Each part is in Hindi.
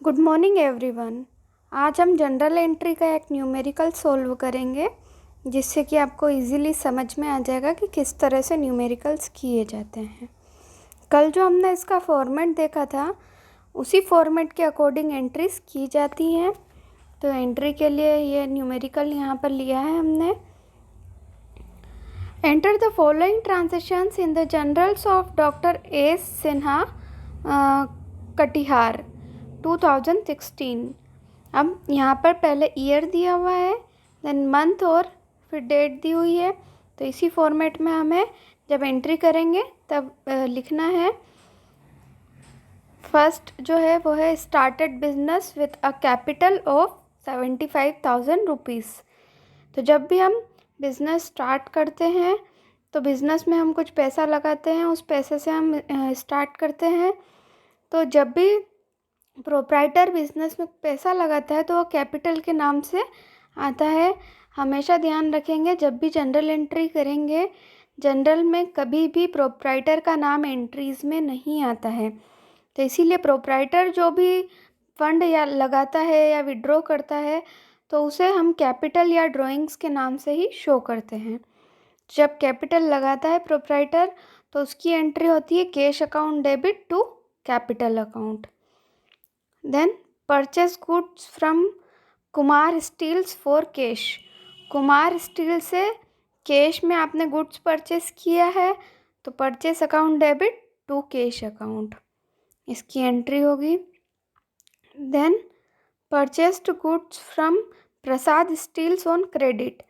Good morning everyone. आज हम जनरल एंट्री का एक न्यूमेरिकल सॉल्व करेंगे जिससे कि आपको इजीली समझ में आ जाएगा कि किस तरह से न्यूमेरिकल्स किए जाते हैं। कल जो हमने इसका फॉर्मेट देखा था उसी फॉर्मेट के अकॉर्डिंग एंट्रीज की जाती हैं। तो एंट्री के लिए ये न्यूमेरिकल यहाँ पर लिया है हमने। Enter the following transactions in the journals of doctor S Sinha Katihar 2016। अब यहाँ पर पहले ईयर दिया हुआ है, देन मंथ और फिर डेट दी हुई है। तो इसी फॉर्मेट में हमें जब एंट्री करेंगे तब लिखना है। फर्स्ट जो है वो है started business with a capital of 75,000 rupees. तो जब भी हम बिज़नेस स्टार्ट करते हैं तो बिज़नेस में हम कुछ पैसा लगाते हैं, उस पैसे से हम स्टार्ट करते हैं। तो जब भी प्रोप्राइटर बिजनेस में पैसा लगाता है तो वो कैपिटल के नाम से आता है। हमेशा ध्यान रखेंगे जब भी जनरल एंट्री करेंगे, जनरल में कभी भी प्रोप्राइटर का नाम एंट्रीज़ में नहीं आता है। तो इसीलिए प्रोप्राइटर जो भी फंड या लगाता है या विड्रॉ करता है तो उसे हम कैपिटल या ड्राइंग्स के नाम से ही शो करते हैं। जब कैपिटल लगाता है प्रोप्राइटर तो उसकी एंट्री होती है cash account debit to capital account. Then purchase goods from Kumar steels for cash. Kumar steel से कैश में आपने गुड्स परचेस किया है तो purchase account debit to cash account, इसकी एंट्री होगी। Then purchased goods from Prasad steels on credit.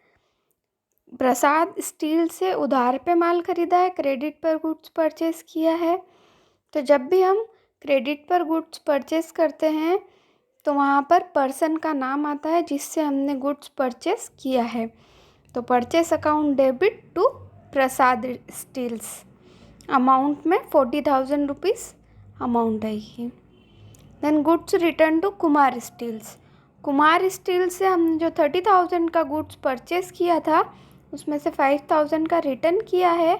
Prasad steel से उधार पे माल खरीदा है, क्रेडिट पर गुड्स परचेस किया है। तो जब भी हम क्रेडिट पर गुड्स परचेस करते हैं तो वहाँ पर पर्सन का नाम आता है जिससे हमने गुड्स परचेस किया है। तो purchase account debit to Prasad steels, amount में 40,000 रुपीज़ अमाउंट आएगी। Then goods return to Kumar steels. Kumar steel से हमने जो 30,000 का गुड्स परचेस किया था उसमें से 5,000 का रिटर्न किया है।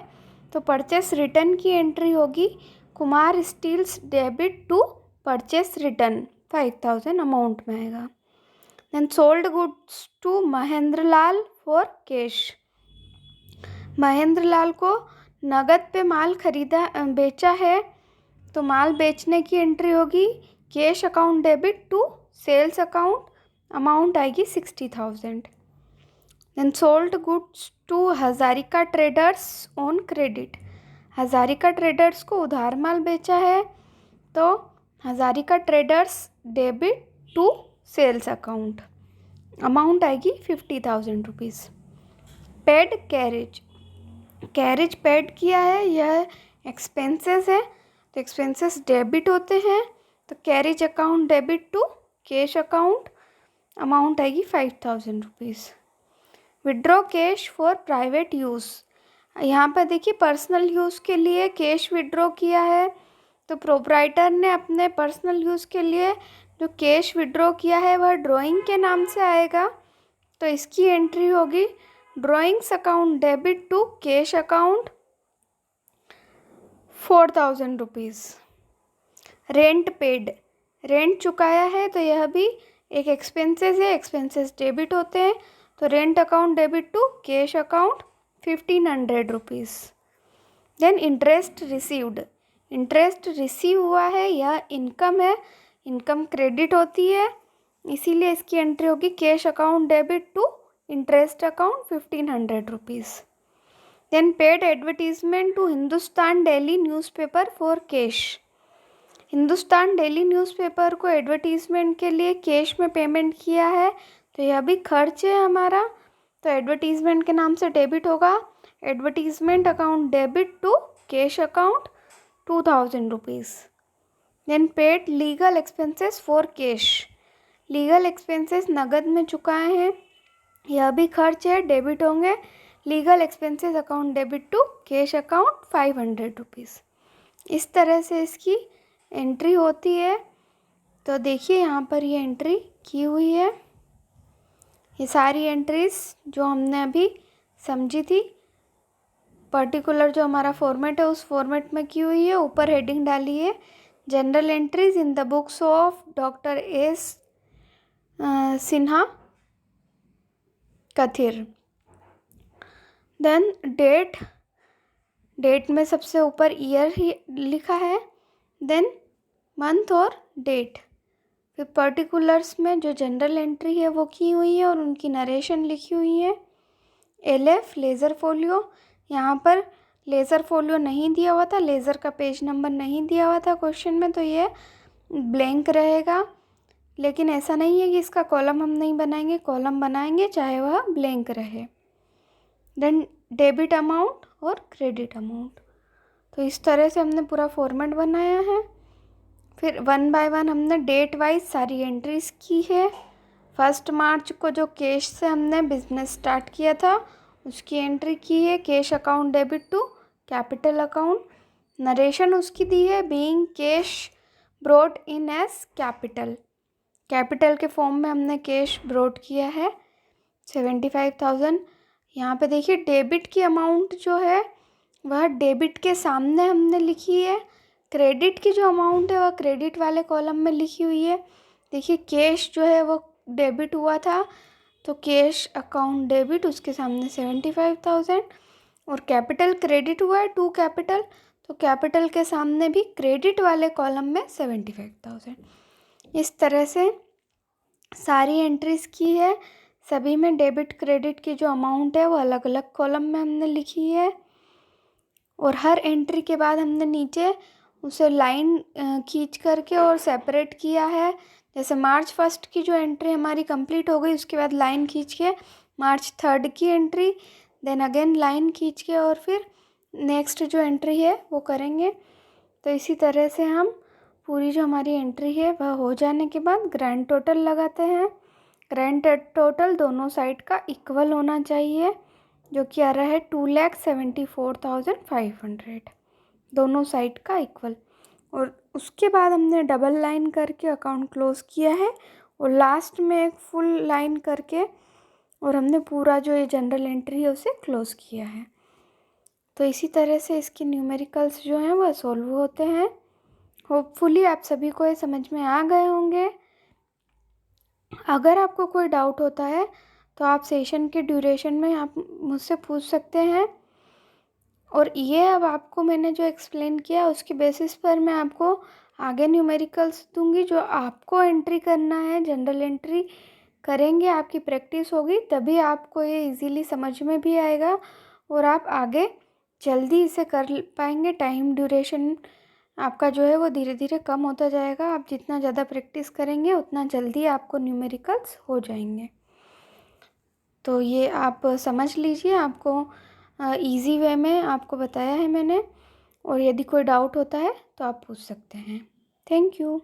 तो परचेस रिटर्न की एंट्री होगी Kumar steels debit to purchase return, 5,000 amount में आएगा। Then sold goods to Mahendra Lal for cash. Mahendra Lal को नगद पे माल खरीदा बेचा है तो माल बेचने की एंट्री होगी cash account debit to sales account, amount आएगी 60,000। Then sold goods to Hazarika traders on credit. Hazarika traders को उधार माल बेचा है तो Hazarika traders debit to sales account, amount आएगी 50,000 rupees. Paid carriage, carriage paid किया है, यह एक्सपेंसेस है तो एक्सपेंसेस डेबिट होते हैं। तो carriage account debit to cash account, amount आएगी 5,000 rupees. Withdraw cash for private use, यहाँ पर देखिए पर्सनल यूज़ के लिए कैश विड्रॉ किया है तो प्रोप्राइटर ने अपने पर्सनल यूज़ के लिए जो कैश विड्रॉ किया है वह ड्राइंग के नाम से आएगा। तो इसकी एंट्री होगी drawings account debit to cash account, 4,000 rupees. Rent paid, rent चुकाया है तो यह भी एक एक्सपेंसेस है, एक्सपेंसेस डेबिट होते हैं। तो rent account debit to cash account, 1,500 rupees. Then interest received, interest receive हुआ है, यह इनकम है, इनकम क्रेडिट होती है, इसीलिए इसकी एंट्री होगी cash account debit to interest account, 1,500 rupees. Then paid advertisement to Hindustan daily newspaper for cash. Hindustan daily newspaper को एडवर्टीज़मेंट के लिए कैश में पेमेंट किया है तो यह भी खर्च है हमारा। तो एडवर्टीज़मेंट के नाम से डेबिट होगा, advertisement account debit to cash account, 2,000 rupees. Then paid legal expenses for cash, legal expenses नगद में चुकाए हैं, यह भी खर्च है, डेबिट होंगे। Legal expenses account debit to cash account, 500 rupees. इस तरह से इसकी एंट्री होती है। तो देखिए यहाँ पर ये एंट्री की हुई है, ये सारी एंट्रीज जो हमने अभी समझी थी, पर्टिकुलर जो हमारा फॉर्मेट है उस फॉर्मेट में की हुई है। ऊपर हेडिंग डाली है journal entries in the books of doctor S Sinha Kathir. Then date में सबसे ऊपर ईयर ही लिखा है, देन मंथ और डेट। फिर पर्टिकुलर्स में जो जनरल एंट्री है वो की हुई है और उनकी नरेशन लिखी हुई है। LF लेज़र फोलियो, यहाँ पर लेज़र फोलियो नहीं दिया हुआ था, लेज़र का पेज नंबर नहीं दिया हुआ था क्वेश्चन में, तो ये ब्लैंक रहेगा। लेकिन ऐसा नहीं है कि इसका कॉलम हम नहीं बनाएंगे, कॉलम बनाएंगे चाहे वह ब्लैंक रहे। देन डेबिट अमाउंट और क्रेडिट अमाउंट। तो इस तरह से हमने पूरा फॉर्मेट बनाया है। फिर 1 बाय 1 हमने डेट वाइज सारी एंट्रीज की है। 1 मार्च को जो कैश से हमने बिजनेस स्टार्ट किया था उसकी एंट्री की है, cash account debit to capital account. Narration उसकी दी है, being cash brought in as capital, capital के फॉर्म में हमने कैश ब्रॉट किया है 75,000। यहाँ पे देखिए डेबिट की अमाउंट जो है वह डेबिट के सामने हमने लिखी है, क्रेडिट की जो अमाउंट है वह क्रेडिट वाले कॉलम में लिखी हुई है। देखिए कैश जो है वो डेबिट हुआ था तो कैश अकाउंट डेबिट, उसके सामने 75,000, और कैपिटल क्रेडिट हुआ है टू कैपिटल, तो कैपिटल के सामने भी क्रेडिट वाले कॉलम में 75,000। इस तरह से सारी एंट्रीज की है। सभी में डेबिट क्रेडिट की जो अमाउंट है वो अलग अलग कॉलम में हमने लिखी है, और हर एंट्री के बाद हमने नीचे उसे लाइन खींच करके और सेपरेट किया है। जैसे March 1 की जो एंट्री हमारी कंप्लीट हो गई, उसके बाद लाइन खींच के March 3 की एंट्री, देन अगेन लाइन खींच के और फिर नेक्स्ट जो एंट्री है वो करेंगे। तो इसी तरह से हम पूरी जो हमारी एंट्री है वह हो जाने के बाद ग्रैंड टोटल लगाते हैं। ग्रैंड टोटल दोनों साइड का इक्वल होना चाहिए, जो कि आ रहा है 2,74,500, दोनों साइड का इक्वल। और उसके बाद हमने डबल लाइन करके अकाउंट क्लोज़ किया है, और लास्ट में एक फुल लाइन करके और हमने पूरा जो ये जनरल एंट्री है उसे क्लोज़ किया है। तो इसी तरह से इसके न्यूमेरिकल्स जो हैं वह सॉल्व होते हैं। होपफुली आप सभी को ये समझ में आ गए होंगे। अगर आपको कोई डाउट होता है तो आप सेशन के ड्यूरेशन में आप मुझसे पूछ सकते हैं, और ये अब आपको मैंने जो एक्सप्लेन किया उसके बेसिस पर मैं आपको आगे न्यूमेरिकल्स दूंगी जो आपको एंट्री करना है। जनरल एंट्री करेंगे, आपकी प्रैक्टिस होगी, तभी आपको ये इजीली समझ में भी आएगा और आप आगे जल्दी इसे कर पाएंगे। टाइम ड्यूरेशन आपका जो है वो धीरे धीरे कम होता जाएगा। आप जितना ज़्यादा प्रैक्टिस करेंगे उतना जल्दी आपको न्यूमेरिकल्स हो जाएंगे। तो ये आप समझ लीजिए, आपको इजी वे में आपको बताया है मैंने, और यदि कोई डाउट होता है तो आप पूछ सकते हैं। Thank you.